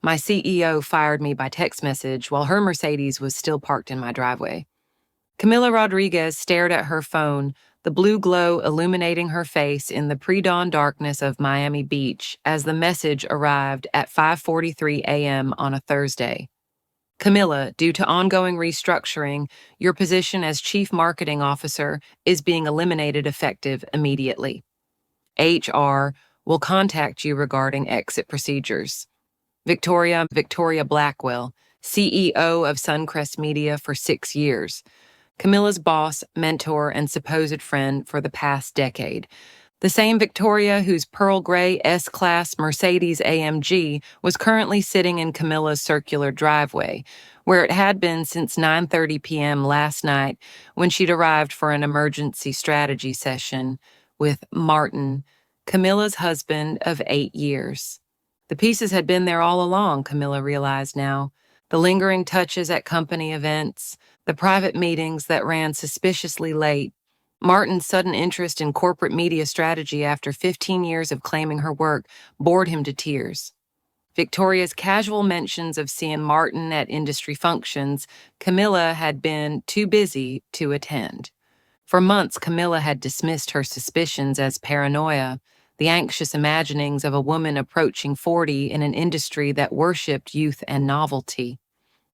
My CEO fired me by text message while her Mercedes was still parked in my driveway. Camila Rodriguez stared at her phone, the blue glow illuminating her face in the pre-dawn darkness of Miami Beach as the message arrived at 5:43 a.m. on a Thursday. Camilla, due to ongoing restructuring, your position as Chief Marketing Officer is being eliminated effective immediately. HR will contact you regarding exit procedures. Victoria Blackwell, CEO of Suncrest Media for 6 years. Camilla's boss, mentor, and supposed friend for the past decade. The same Victoria whose pearl gray S-Class Mercedes AMG was currently sitting in Camilla's circular driveway, where it had been since 9:30 p.m. last night when she'd arrived for an emergency strategy session with Martin, Camilla's husband of 8 years. The pieces had been there all along, Camilla realized now. The lingering touches at company events, the private meetings that ran suspiciously late, Martin's sudden interest in corporate media strategy after 15 years of claiming her work bored him to tears. Victoria's casual mentions of seeing Martin at industry functions, Camilla had been too busy to attend. For months, Camilla had dismissed her suspicions as paranoia, the anxious imaginings of a woman approaching 40 in an industry that worshipped youth and novelty.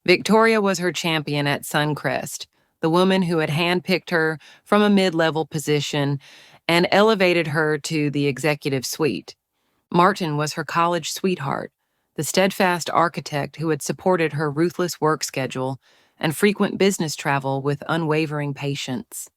Victoria was her champion at Suncrest, the woman who had handpicked her from a mid-level position and elevated her to the executive suite. Martin was her college sweetheart, the steadfast architect who had supported her ruthless work schedule and frequent business travel with unwavering patience.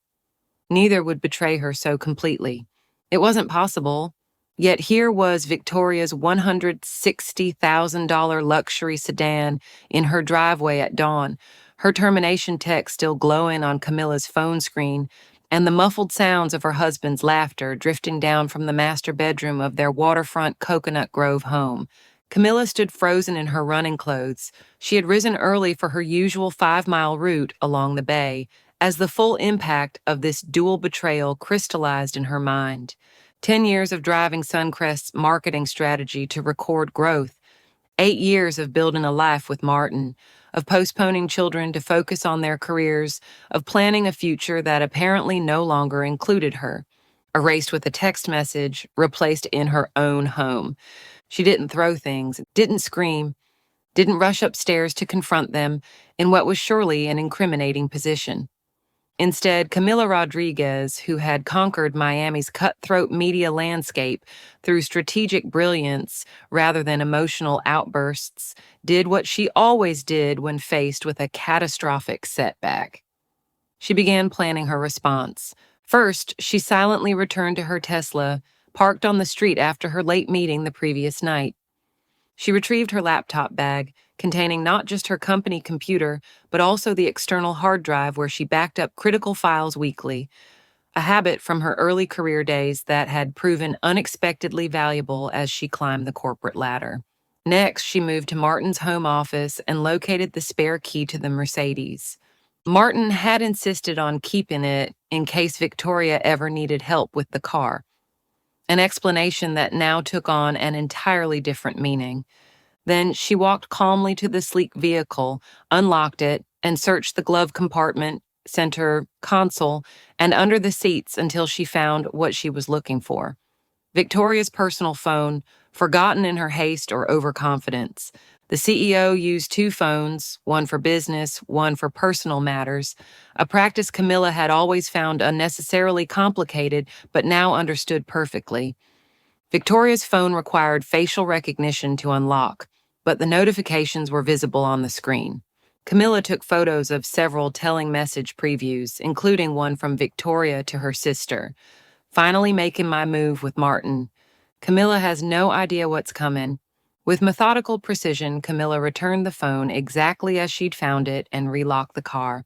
Neither would betray her so completely. It wasn't possible. Yet here was Victoria's $160,000 luxury sedan in her driveway at dawn, her termination text still glowing on Camilla's phone screen, and the muffled sounds of her husband's laughter drifting down from the master bedroom of their waterfront Coconut Grove home. Camilla stood frozen in her running clothes. She had risen early for her usual 5-mile route along the bay, as the full impact of this dual betrayal crystallized in her mind. 10 years of driving Suncrest's marketing strategy to record growth, 8 years of building a life with Martin, of postponing children to focus on their careers, of planning a future that apparently no longer included her. Erased with a text message, replaced in her own home. She didn't throw things, didn't scream, didn't rush upstairs to confront them in what was surely an incriminating position. Instead, Camila Rodriguez, who had conquered Miami's cutthroat media landscape through strategic brilliance rather than emotional outbursts, did what she always did when faced with a catastrophic setback. She began planning her response. First, she silently returned to her Tesla, parked on the street after her late meeting the previous night. She retrieved her laptop bag, containing not just her company computer, but also the external hard drive where she backed up critical files weekly, a habit from her early career days that had proven unexpectedly valuable as she climbed the corporate ladder. Next, she moved to Martin's home office and located the spare key to the Mercedes. Martin had insisted on keeping it in case Victoria ever needed help with the car, an explanation that now took on an entirely different meaning. Then she walked calmly to the sleek vehicle, unlocked it, and searched the glove compartment, center console, and under the seats until she found what she was looking for. Victoria's personal phone, forgotten in her haste or overconfidence. The CEO used 2 phones, one for business, one for personal matters, a practice Camilla had always found unnecessarily complicated but now understood perfectly. Victoria's phone required facial recognition to unlock, but the notifications were visible on the screen. Camilla took photos of several telling message previews, including one from Victoria to her sister. Finally making my move with Martin. Camilla has no idea what's coming. With methodical precision, Camilla returned the phone exactly as she'd found it and relocked the car.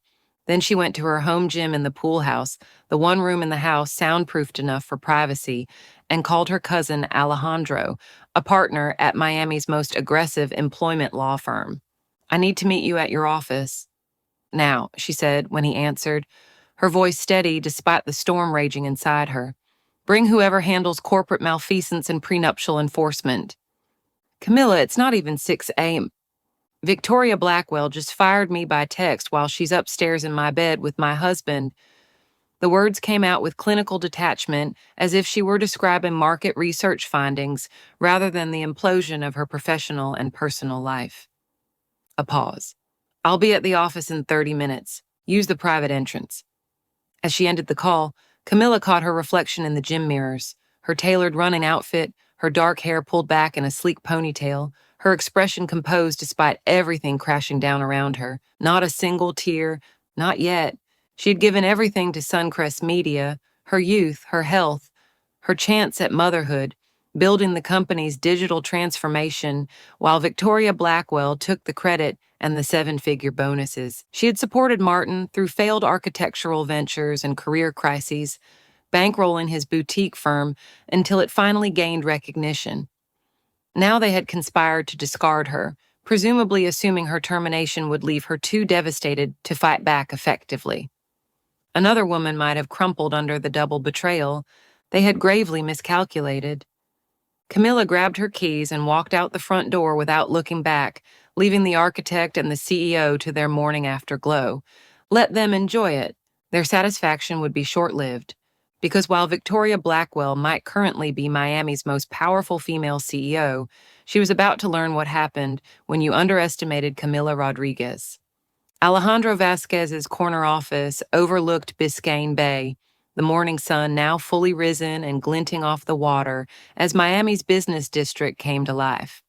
Then she went to her home gym in the pool house, the one room in the house soundproofed enough for privacy, and called her cousin Alejandro, a partner at Miami's most aggressive employment law firm. "I need to meet you at your office." "Now," she said when he answered, her voice steady despite the storm raging inside her. "Bring whoever handles corporate malfeasance and prenuptial enforcement." Camilla, it's not even 6 a.m. Victoria Blackwell just fired me by text while she's upstairs in my bed with my husband. The words came out with clinical detachment, as if she were describing market research findings rather than the implosion of her professional and personal life. A pause. I'll be at the office in 30 minutes. Use the private entrance. As she ended the call, Camilla caught her reflection in the gym mirrors, her tailored running outfit, her dark hair pulled back in a sleek ponytail, her expression composed despite everything crashing down around her. Not a single tear, not yet. She had given everything to Suncrest Media, her youth, her health, her chance at motherhood, building the company's digital transformation, while Victoria Blackwell took the credit and the seven-figure bonuses. She had supported Martin through failed architectural ventures and career crises, bankrolling his boutique firm until it finally gained recognition. Now they had conspired to discard her, presumably assuming her termination would leave her too devastated to fight back effectively. Another woman might have crumpled under the double betrayal. They had gravely miscalculated. Camilla grabbed her keys and walked out the front door without looking back, leaving the architect and the CEO to their morning afterglow. Let them enjoy it. Their satisfaction would be short-lived. Because while Victoria Blackwell might currently be Miami's most powerful female CEO, she was about to learn what happened when you underestimated Camilla Rodriguez. Alejandro Vasquez's corner office overlooked Biscayne Bay, the morning sun now fully risen and glinting off the water as Miami's business district came to life.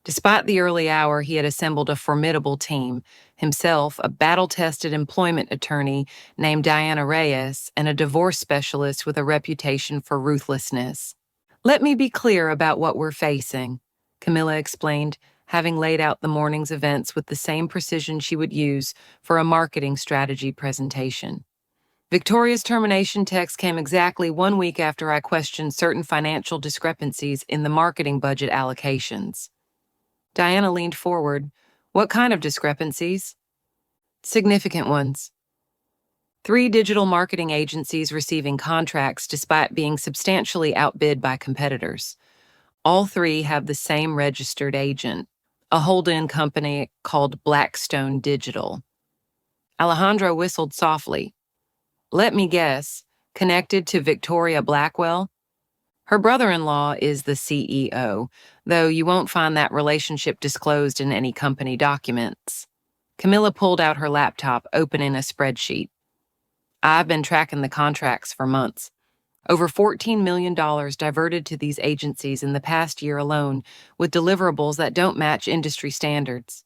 Despite the early hour, he had assembled a formidable team, himself a battle-tested employment attorney named Diana Reyes and a divorce specialist with a reputation for ruthlessness. "Let me be clear about what we're facing," Camilla explained, having laid out the morning's events with the same precision she would use for a marketing strategy presentation. Victoria's termination text came exactly 1 week after I questioned certain financial discrepancies in the marketing budget allocations. Diana leaned forward. "What kind of discrepancies?" "Significant ones. 3 digital marketing agencies receiving contracts despite being substantially outbid by competitors. All 3 have the same registered agent, a hold-in company called Blackstone Digital." Alejandro whistled softly. "Let me guess, connected to Victoria Blackwell?" "Her brother-in-law is the CEO, though you won't find that relationship disclosed in any company documents." Camilla pulled out her laptop, opening a spreadsheet. "I've been tracking the contracts for months. Over $14 million diverted to these agencies in the past year alone, with deliverables that don't match industry standards."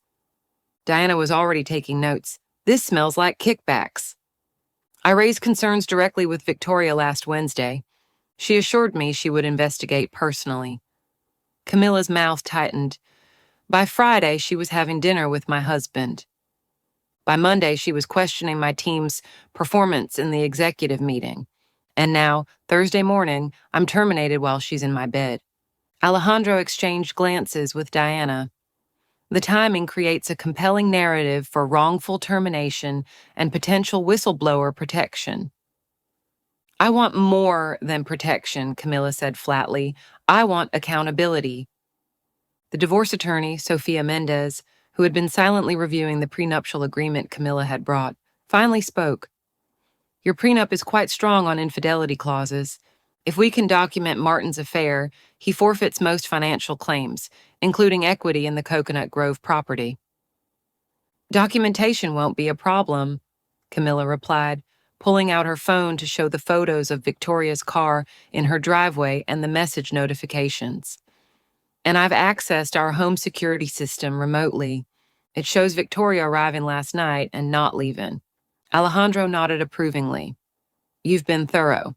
Diana was already taking notes. "This smells like kickbacks." "I raised concerns directly with Victoria last Wednesday. She assured me she would investigate personally." Camilla's mouth tightened. "By Friday, she was having dinner with my husband. By Monday, she was questioning my team's performance in the executive meeting. And now, Thursday morning, I'm terminated while she's in my bed." Alejandro exchanged glances with Diana. The timing creates a compelling narrative for wrongful termination and potential whistleblower protection. "I want more than protection," Camilla said flatly. "I want accountability." The divorce attorney, Sofia Mendez, who had been silently reviewing the prenuptial agreement Camilla had brought, finally spoke. "Your prenup is quite strong on infidelity clauses. If we can document Martin's affair, he forfeits most financial claims, including equity in the Coconut Grove property." "Documentation won't be a problem," Camilla replied, pulling out her phone to show the photos of Victoria's car in her driveway and the message notifications. "And I've accessed our home security system remotely. It shows Victoria arriving last night and not leaving." Alejandro nodded approvingly. "You've been thorough."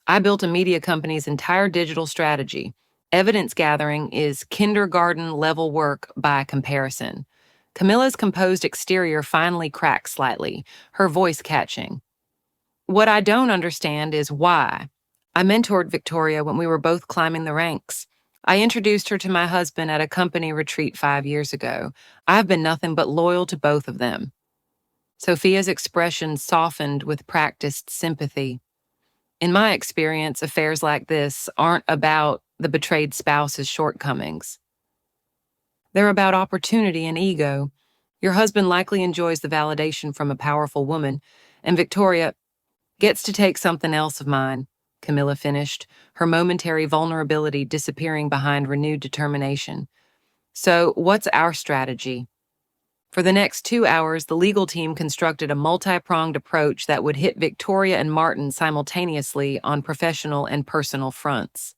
"I built a media company's entire digital strategy. Evidence gathering is kindergarten-level work by comparison." Camilla's composed exterior finally cracked slightly, her voice catching. "What I don't understand is why. I mentored Victoria when we were both climbing the ranks. I introduced her to my husband at a company retreat 5 years ago. I've been nothing but loyal to both of them." Sofia's expression softened with practiced sympathy. "In my experience, affairs like this aren't about the betrayed spouse's shortcomings. They're about opportunity and ego. Your husband likely enjoys the validation from a powerful woman, and Victoria gets to take something else of mine, Camilla finished, her momentary vulnerability disappearing behind renewed determination. So, what's our strategy? For the next 2 hours, the legal team constructed a multi-pronged approach that would hit Victoria and Martin simultaneously on professional and personal fronts.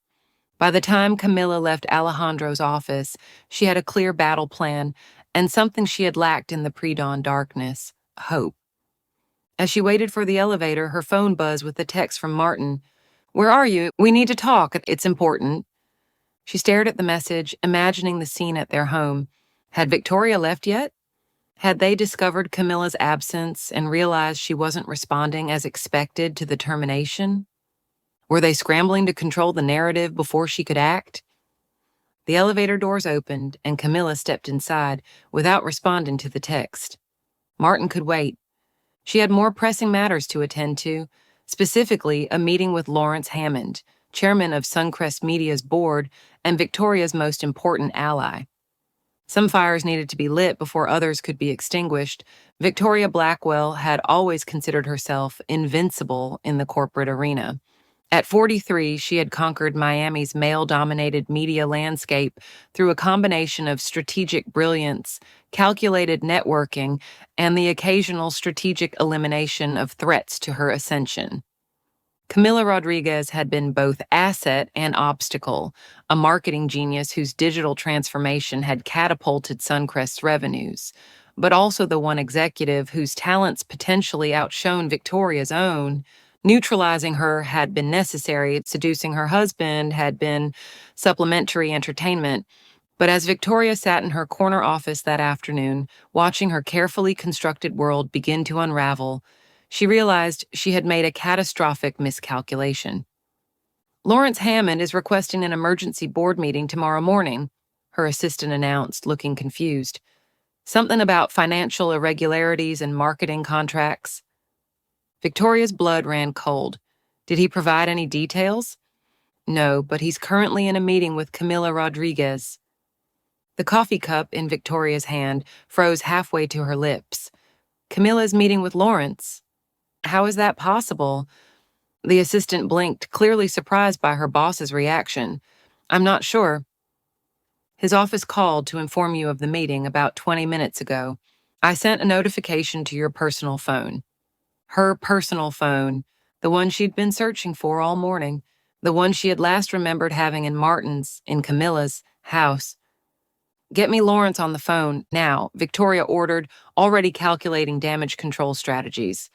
By the time Camilla left Alejandro's office, she had a clear battle plan and something she had lacked in the pre-dawn darkness: hope. As she waited for the elevator, her phone buzzed with a text from Martin. "Where are you? We need to talk. It's important." She stared at the message, imagining the scene at their home. Had Victoria left yet? Had they discovered Camilla's absence and realized she wasn't responding as expected to the termination? Were they scrambling to control the narrative before she could act? The elevator doors opened, and Camilla stepped inside without responding to the text. Martin could wait. She had more pressing matters to attend to, specifically a meeting with Lawrence Hammond, chairman of Suncrest Media's board and Victoria's most important ally. Some fires needed to be lit before others could be extinguished. Victoria Blackwell had always considered herself invincible in the corporate arena. At 43, she had conquered Miami's male-dominated media landscape through a combination of strategic brilliance, calculated networking, and the occasional strategic elimination of threats to her ascension. Camilla Rodriguez had been both asset and obstacle, a marketing genius whose digital transformation had catapulted Suncrest's revenues, but also the one executive whose talents potentially outshone Victoria's own. Neutralizing her had been necessary, seducing her husband had been supplementary entertainment. But as Victoria sat in her corner office that afternoon, watching her carefully constructed world begin to unravel, she realized she had made a catastrophic miscalculation. "Lawrence Hammond is requesting an emergency board meeting tomorrow morning," her assistant announced, looking confused. "Something about financial irregularities and marketing contracts." Victoria's blood ran cold. Did he provide any details? No, but he's currently in a meeting with Camilla Rodriguez. The coffee cup in Victoria's hand froze halfway to her lips. Camilla's meeting with Lawrence? How is that possible? The assistant blinked, clearly surprised by her boss's reaction. "I'm not sure." "His office called to inform you of the meeting about 20 minutes ago. I sent a notification to your personal phone." Her personal phone, the one she'd been searching for all morning, the one she had last remembered having in Martin's, in Camilla's, house. "Get me Lawrence on the phone, now," Victoria ordered, already calculating damage control strategies.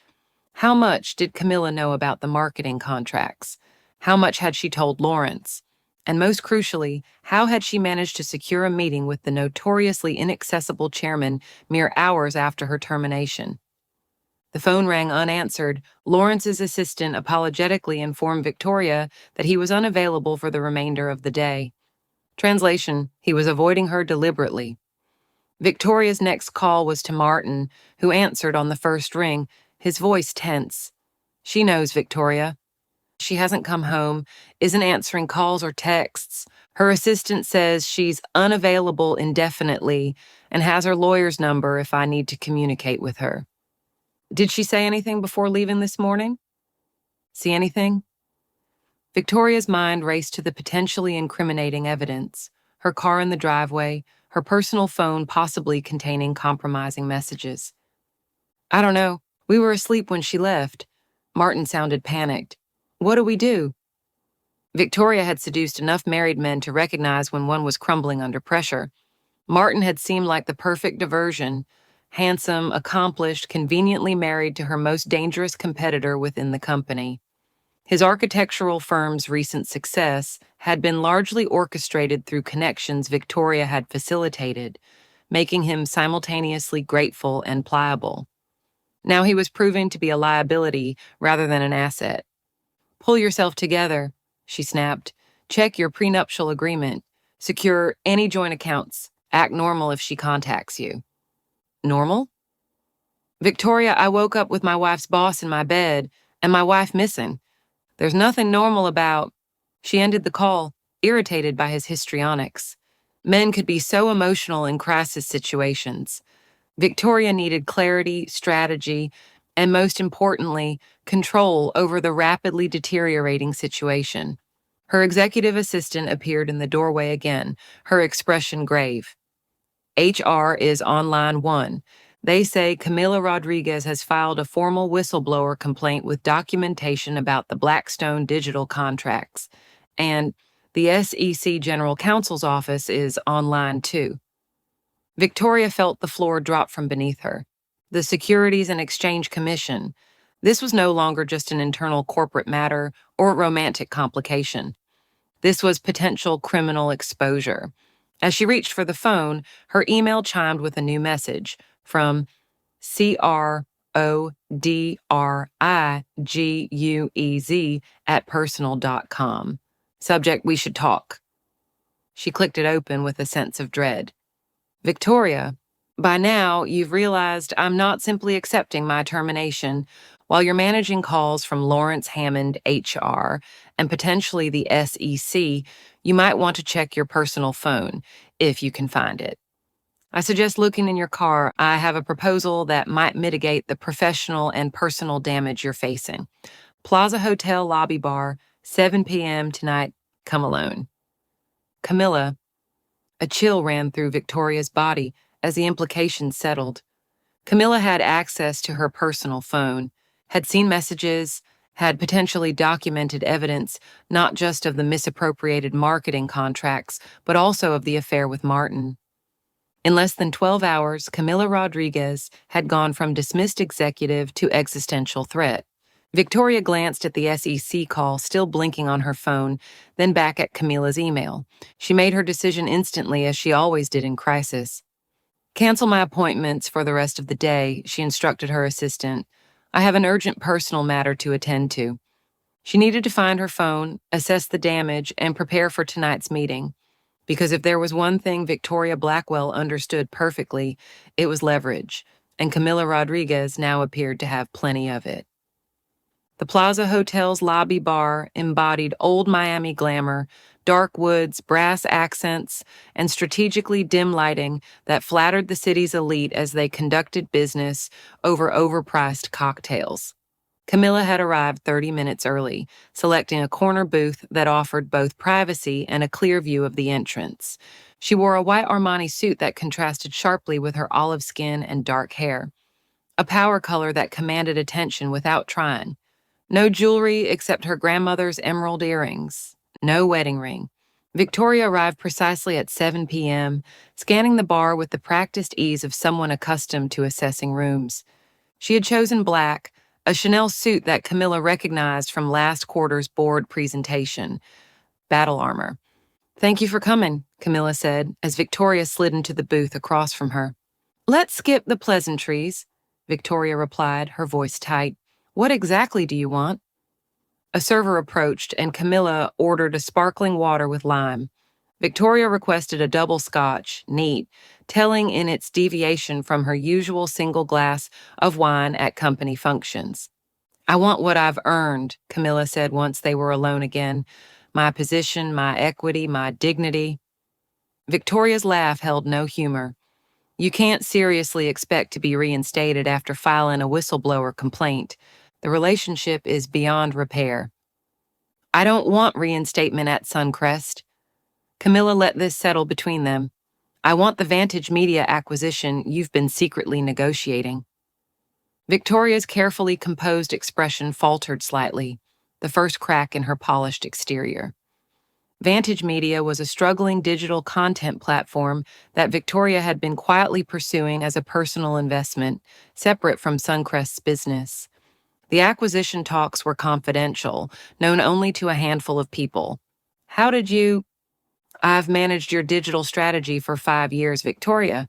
How much did Camilla know about the marketing contracts? How much had she told Lawrence? And most crucially, how had she managed to secure a meeting with the notoriously inaccessible chairman mere hours after her termination? The phone rang unanswered. Lawrence's assistant apologetically informed Victoria that he was unavailable for the remainder of the day. Translation: he was avoiding her deliberately. Victoria's next call was to Martin, who answered on the first ring, his voice tense. "She knows, Victoria. She hasn't come home, isn't answering calls or texts. Her assistant says she's unavailable indefinitely and has her lawyer's number if I need to communicate with her." "Did she say anything before leaving this morning? See anything?" Victoria's mind raced to the potentially incriminating evidence: her car in the driveway, her personal phone possibly containing compromising messages. "I don't know. We were asleep when she left." Martin sounded panicked. "What do we do?" Victoria had seduced enough married men to recognize when one was crumbling under pressure. Martin had seemed like the perfect diversion: handsome, accomplished, conveniently married to her most dangerous competitor within the company. His architectural firm's recent success had been largely orchestrated through connections Victoria had facilitated, making him simultaneously grateful and pliable. Now he was proving to be a liability rather than an asset. "Pull yourself together," she snapped. "Check your prenuptial agreement. Secure any joint accounts. Act normal if she contacts you." "Normal?" "Victoria, I woke up with my wife's boss in my bed, and my wife missing. There's nothing normal about—" She ended the call, irritated by his histrionics. Men could be so emotional in crisis situations. Victoria needed clarity, strategy, and most importantly, control over the rapidly deteriorating situation. Her executive assistant appeared in the doorway again, her expression grave. HR is on line 1. They say Camila Rodriguez has filed a formal whistleblower complaint with documentation about the Blackstone digital contracts. And the SEC General Counsel's office is on line 2. Victoria felt the floor drop from beneath her. The Securities and Exchange Commission. This was no longer just an internal corporate matter or romantic complication. This was potential criminal exposure. As she reached for the phone, her email chimed with a new message from CRODRIGUEZ@personal.com. Subject, we should talk. She clicked it open with a sense of dread. Victoria, by now you've realized I'm not simply accepting my termination. While you're managing calls from Lawrence Hammond, HR, and potentially the SEC, you might want to check your personal phone, if you can find it. I suggest looking in your car. I have a proposal that might mitigate the professional and personal damage you're facing. Plaza Hotel lobby bar, 7 p.m. tonight. Come alone. Camilla. A chill ran through Victoria's body as the implications settled. Camilla had access to her personal phone, had seen messages, had potentially documented evidence not just of the misappropriated marketing contracts, but also of the affair with Martin. In less than 12 hours, Camila Rodriguez had gone from dismissed executive to existential threat. Victoria glanced at the SEC call, still blinking on her phone, then back at Camila's email. She made her decision instantly, as she always did in crisis. Cancel my appointments for the rest of the day, she instructed her assistant. I have an urgent personal matter to attend to. She needed to find her phone, assess the damage, and prepare for tonight's meeting. Because if there was one thing Victoria Blackwell understood perfectly, it was leverage, and Camila Rodriguez now appeared to have plenty of it. The Plaza Hotel's lobby bar embodied old Miami glamour, dark woods, brass accents, and strategically dim lighting that flattered the city's elite as they conducted business over overpriced cocktails. Camilla had arrived 30 minutes early, selecting a corner booth that offered both privacy and a clear view of the entrance. She wore a white Armani suit that contrasted sharply with her olive skin and dark hair, a power color that commanded attention without trying. No jewelry except her grandmother's emerald earrings. No wedding ring. Victoria arrived precisely at 7 p.m., scanning the bar with the practiced ease of someone accustomed to assessing rooms. She had chosen black, a Chanel suit that Camilla recognized from last quarter's board presentation. Battle armor. Thank you for coming, Camilla said, as Victoria slid into the booth across from her. Let's skip the pleasantries, Victoria replied, her voice tight. What exactly do you want? A server approached, and Camilla ordered a sparkling water with lime. Victoria requested a double scotch, neat, telling in its deviation from her usual single glass of wine at company functions. I want what I've earned, Camilla said once they were alone again. My position, my equity, my dignity. Victoria's laugh held no humor. You can't seriously expect to be reinstated after filing a whistleblower complaint. The relationship is beyond repair. I don't want reinstatement at Suncrest. Camilla let this settle between them. I want the Vantage Media acquisition you've been secretly negotiating. Victoria's carefully composed expression faltered slightly, the first crack in her polished exterior. Vantage Media was a struggling digital content platform that Victoria had been quietly pursuing as a personal investment, separate from Suncrest's business. The acquisition talks were confidential, known only to a handful of people. How did you... I've managed your digital strategy for 5 years, Victoria.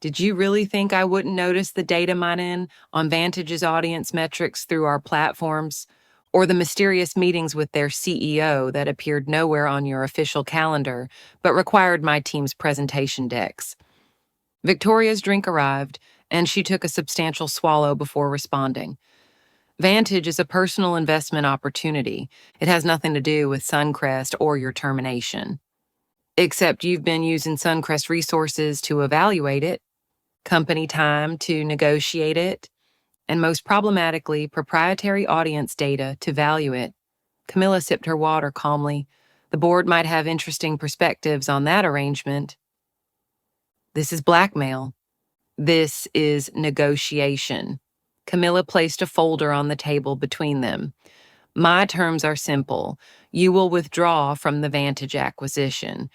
Did you really think I wouldn't notice the data mining on Vantage's audience metrics through our platforms? Or the mysterious meetings with their CEO that appeared nowhere on your official calendar, but required my team's presentation decks? Victoria's drink arrived, and she took a substantial swallow before responding. Vantage is a personal investment opportunity. It has nothing to do with Suncrest or your termination. Except you've been using Suncrest resources to evaluate it, company time to negotiate it, and most problematically, proprietary audience data to value it. Camilla sipped her water calmly. The board might have interesting perspectives on that arrangement. This is blackmail. This is negotiation. Camilla placed a folder on the table between them. My terms are simple. You will withdraw from the Vantage acquisition.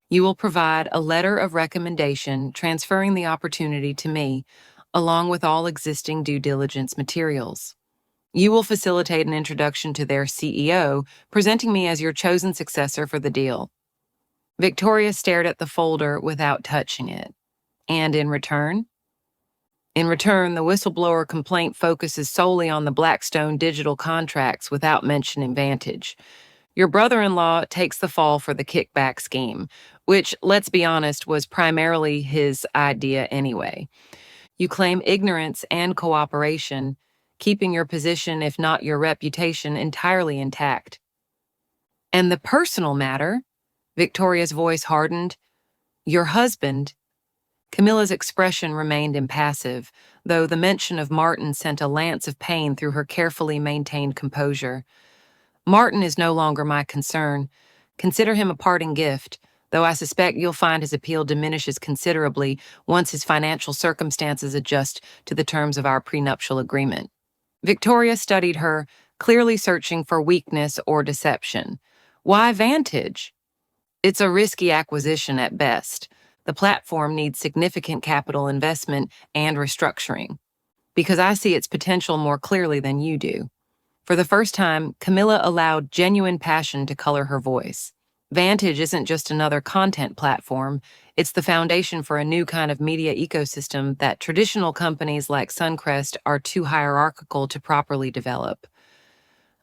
You will provide a letter of recommendation transferring the opportunity to me, along with all existing due diligence materials. You will facilitate an introduction to their CEO, presenting me as your chosen successor for the deal. Victoria stared at the folder without touching it. And in return? In return, the whistleblower complaint focuses solely on the Blackstone digital contracts without mentioning Vantage. Your brother-in-law takes the fall for the kickback scheme, which, let's be honest, was primarily his idea anyway. You claim ignorance and cooperation, keeping your position, if not your reputation, entirely intact. And the personal matter, Victoria's voice hardened, your husband. Camilla's expression remained impassive, though the mention of Martin sent a lance of pain through her carefully maintained composure. Martin is no longer my concern. Consider him a parting gift, though I suspect you'll find his appeal diminishes considerably once his financial circumstances adjust to the terms of our prenuptial agreement. Victoria studied her, clearly searching for weakness or deception. Why Vantage? It's a risky acquisition at best. The platform needs significant capital investment and restructuring, because I see its potential more clearly than you do. For the first time, Camilla allowed genuine passion to color her voice. Vantage isn't just another content platform, it's the foundation for a new kind of media ecosystem that traditional companies like Suncrest are too hierarchical to properly develop.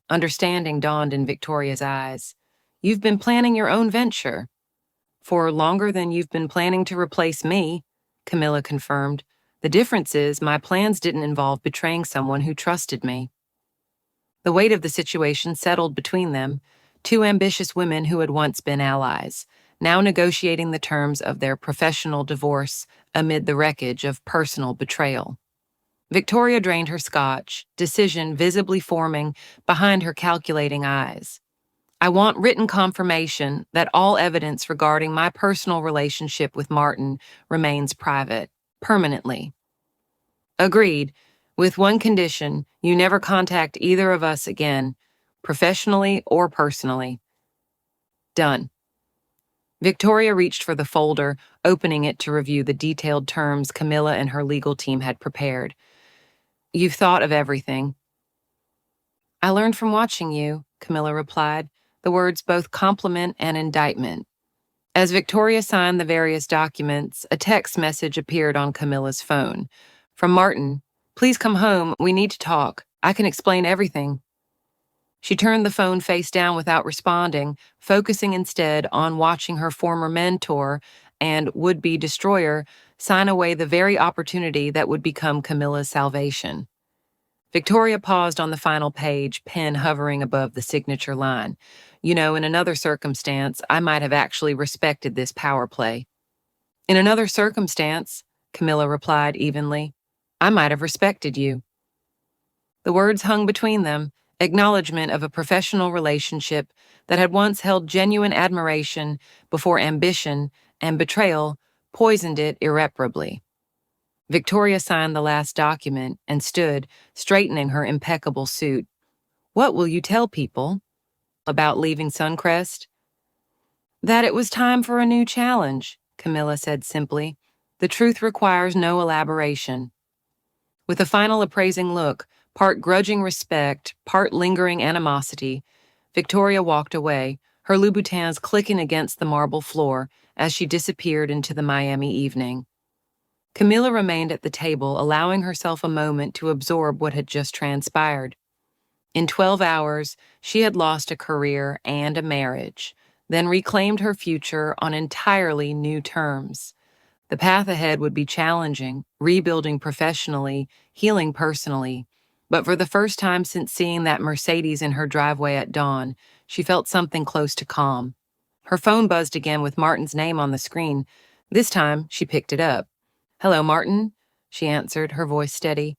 Understanding dawned in Victoria's eyes. You've been planning your own venture. For longer than you've been planning to replace me, Camilla confirmed. The difference is my plans didn't involve betraying someone who trusted me. The weight of the situation settled between them, two ambitious women who had once been allies, now negotiating the terms of their professional divorce amid the wreckage of personal betrayal. Victoria drained her scotch, decision visibly forming behind her calculating eyes. I want written confirmation that all evidence regarding my personal relationship with Martin remains private, permanently. Agreed. With one condition, you never contact either of us again, professionally or personally. Done. Victoria reached for the folder, opening it to review the detailed terms Camilla and her legal team had prepared. You've thought of everything. I learned from watching you, Camilla replied, the words both compliment and indictment. As Victoria signed the various documents, a text message appeared on Camilla's phone. From Martin. Please come home. We need to talk. I can explain everything. She turned the phone face down without responding, focusing instead on watching her former mentor and would-be destroyer sign away the very opportunity that would become Camilla's salvation. Victoria paused on the final page, pen hovering above the signature line. You know, in another circumstance, I might have actually respected this power play. In another circumstance, Camilla replied evenly, I might have respected you. The words hung between them, acknowledgement of a professional relationship that had once held genuine admiration before ambition and betrayal poisoned it irreparably. Victoria signed the last document and stood, straightening her impeccable suit. What will you tell people? About leaving Suncrest? That it was time for a new challenge, Camilla said simply. The truth requires no elaboration. With a final appraising look, part grudging respect, part lingering animosity, Victoria walked away, her Louboutins clicking against the marble floor as she disappeared into the Miami evening. Camilla remained at the table, allowing herself a moment to absorb what had just transpired. In 12 hours, she had lost a career and a marriage, then reclaimed her future on entirely new terms. The path ahead would be challenging, rebuilding professionally, healing personally. But for the first time since seeing that Mercedes in her driveway at dawn, she felt something close to calm. Her phone buzzed again with Martin's name on the screen. This time, she picked it up. "Hello, Martin," she answered, her voice steady.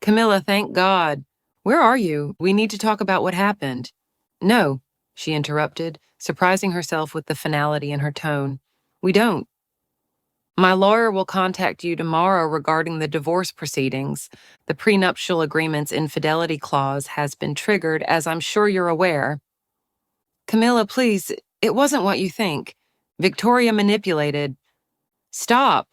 "Camilla, thank God. Where are you? We need to talk about what happened." "No," she interrupted, surprising herself with the finality in her tone. "We don't. My lawyer will contact you tomorrow regarding the divorce proceedings. The prenuptial agreement's infidelity clause has been triggered, as I'm sure you're aware." "Camilla, please, it wasn't what you think. Victoria manipulated." "Stop."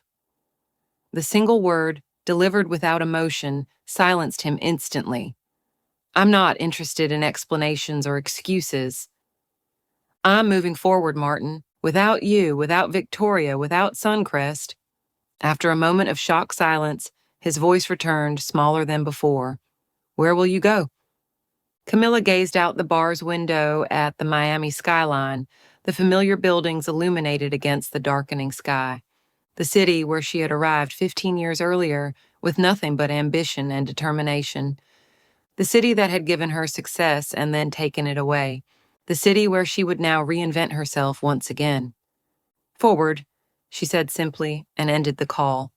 The single word, delivered without emotion, silenced him instantly. "I'm not interested in explanations or excuses. I'm moving forward, Martin. Without you, without Victoria, without Suncrest." After a moment of shocked silence, his voice returned, smaller than before. "Where will you go?" Camilla gazed out the bar's window at the Miami skyline, the familiar buildings illuminated against the darkening sky. The city where she had arrived 15 years earlier with nothing but ambition and determination. The city that had given her success and then taken it away. The city where she would now reinvent herself once again. "Forward," she said simply, and ended the call.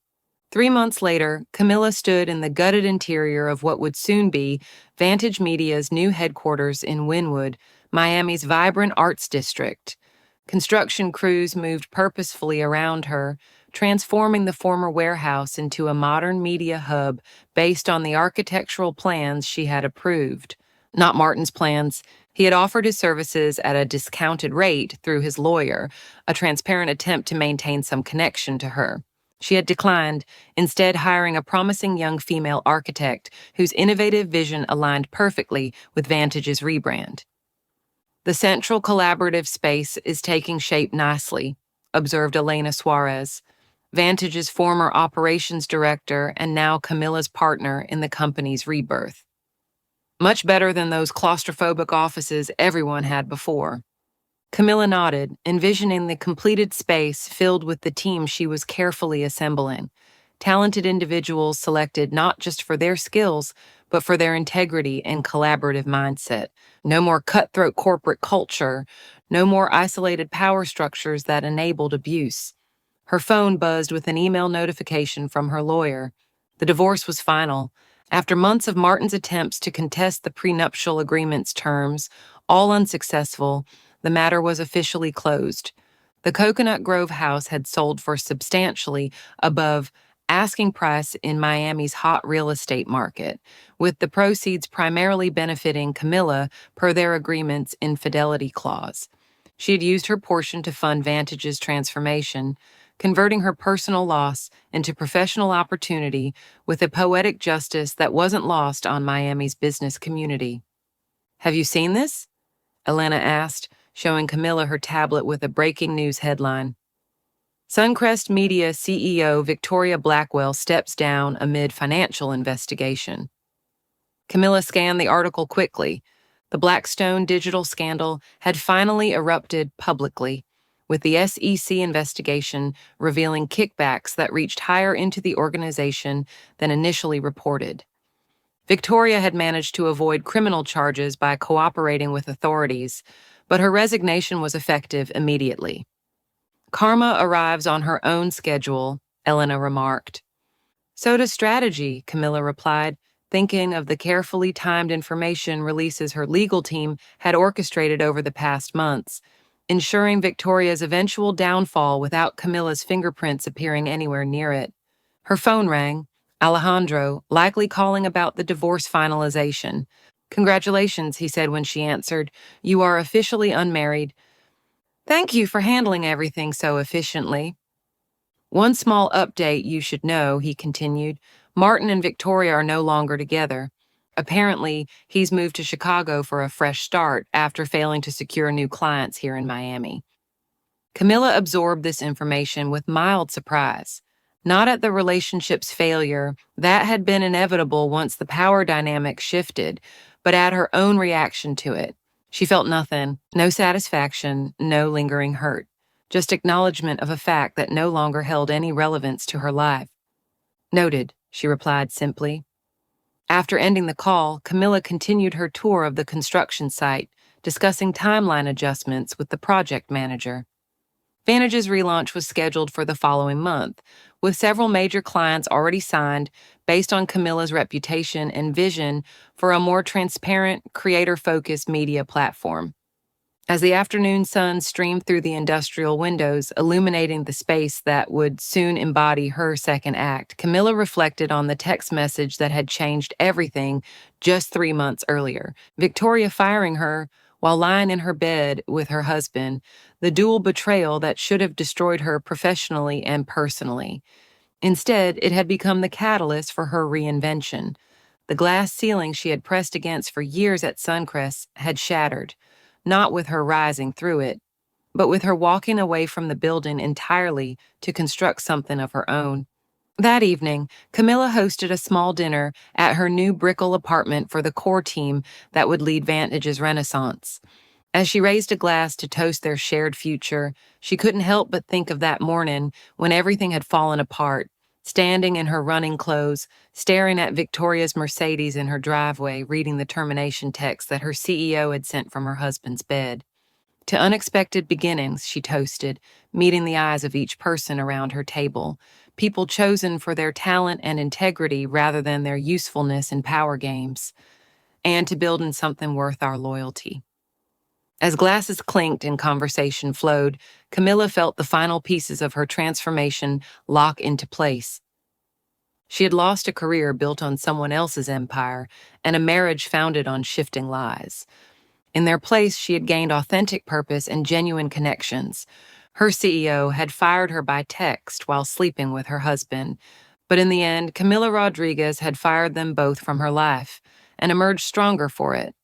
3 months later, Camilla stood in the gutted interior of what would soon be Vantage Media's new headquarters in Wynwood, Miami's vibrant arts district. Construction crews moved purposefully around her, transforming the former warehouse into a modern media hub based on the architectural plans she had approved. Not Martin's plans. He had offered his services at a discounted rate through his lawyer, a transparent attempt to maintain some connection to her. She had declined, instead hiring a promising young female architect whose innovative vision aligned perfectly with Vantage's rebrand. "The central collaborative space is taking shape nicely," observed Elena Suarez, Vantage's former operations director and now Camilla's partner in the company's rebirth. "Much better than those claustrophobic offices everyone had before." Camilla nodded, envisioning the completed space filled with the team she was carefully assembling. Talented individuals selected not just for their skills, but for their integrity and collaborative mindset. No more cutthroat corporate culture, no more isolated power structures that enabled abuse. Her phone buzzed with an email notification from her lawyer. The divorce was final. After months of Martin's attempts to contest the prenuptial agreement's terms, all unsuccessful, the matter was officially closed. The Coconut Grove house had sold for substantially above asking price in Miami's hot real estate market, with the proceeds primarily benefiting Camilla per their agreement's infidelity clause. She had used her portion to fund Vantage's transformation, converting her personal loss into professional opportunity with a poetic justice that wasn't lost on Miami's business community. "Have you seen this?" Elena asked, showing Camilla her tablet with a breaking news headline. "Suncrest Media CEO Victoria Blackwell steps down amid financial investigation." Camilla scanned the article quickly. The Blackstone digital scandal had finally erupted publicly, with the SEC investigation revealing kickbacks that reached higher into the organization than initially reported. Victoria had managed to avoid criminal charges by cooperating with authorities, but her resignation was effective immediately. "Karma arrives on her own schedule," Elena remarked. "So does strategy," Camilla replied, thinking of the carefully timed information releases her legal team had orchestrated over the past months, ensuring Victoria's eventual downfall without Camilla's fingerprints appearing anywhere near it. Her phone rang. Alejandro, likely calling about the divorce finalization. "Congratulations," he said when she answered. "You are officially unmarried." "Thank you for handling everything so efficiently." "One small update you should know," he continued. "Martin and Victoria are no longer together. Apparently, he's moved to Chicago for a fresh start after failing to secure new clients here in Miami." Camilla absorbed this information with mild surprise. Not at the relationship's failure, that had been inevitable once the power dynamic shifted, but at her own reaction to it. She felt nothing, no satisfaction, no lingering hurt, just acknowledgement of a fact that no longer held any relevance to her life. "Noted," she replied simply. After ending the call, Camilla continued her tour of the construction site, discussing timeline adjustments with the project manager. Vantage's relaunch was scheduled for the following month, with several major clients already signed based on Camilla's reputation and vision for a more transparent, creator-focused media platform. As the afternoon sun streamed through the industrial windows, illuminating the space that would soon embody her second act, Camilla reflected on the text message that had changed everything just 3 months earlier. Victoria firing her while lying in her bed with her husband, the dual betrayal that should have destroyed her professionally and personally. Instead, it had become the catalyst for her reinvention. The glass ceiling she had pressed against for years at Suncrest had shattered, not with her rising through it, but with her walking away from the building entirely to construct something of her own. That evening, Camilla hosted a small dinner at her new Brickell apartment for the core team that would lead Vantage's renaissance. As she raised a glass to toast their shared future, she couldn't help but think of that morning when everything had fallen apart, standing in her running clothes, staring at Victoria's Mercedes in her driveway, reading the termination text that her CEO had sent from her husband's bed. To unexpected beginnings, she toasted, meeting the eyes of each person around her table, people chosen for their talent and integrity rather than their usefulness in power games, and to building something worth our loyalty. As glasses clinked and conversation flowed, Camilla felt the final pieces of her transformation lock into place. She had lost a career built on someone else's empire and a marriage founded on shifting lies. In their place, she had gained authentic purpose and genuine connections. Her CEO had fired her by text while sleeping with her husband, but in the end, Camilla Rodriguez had fired them both from her life and emerged stronger for it.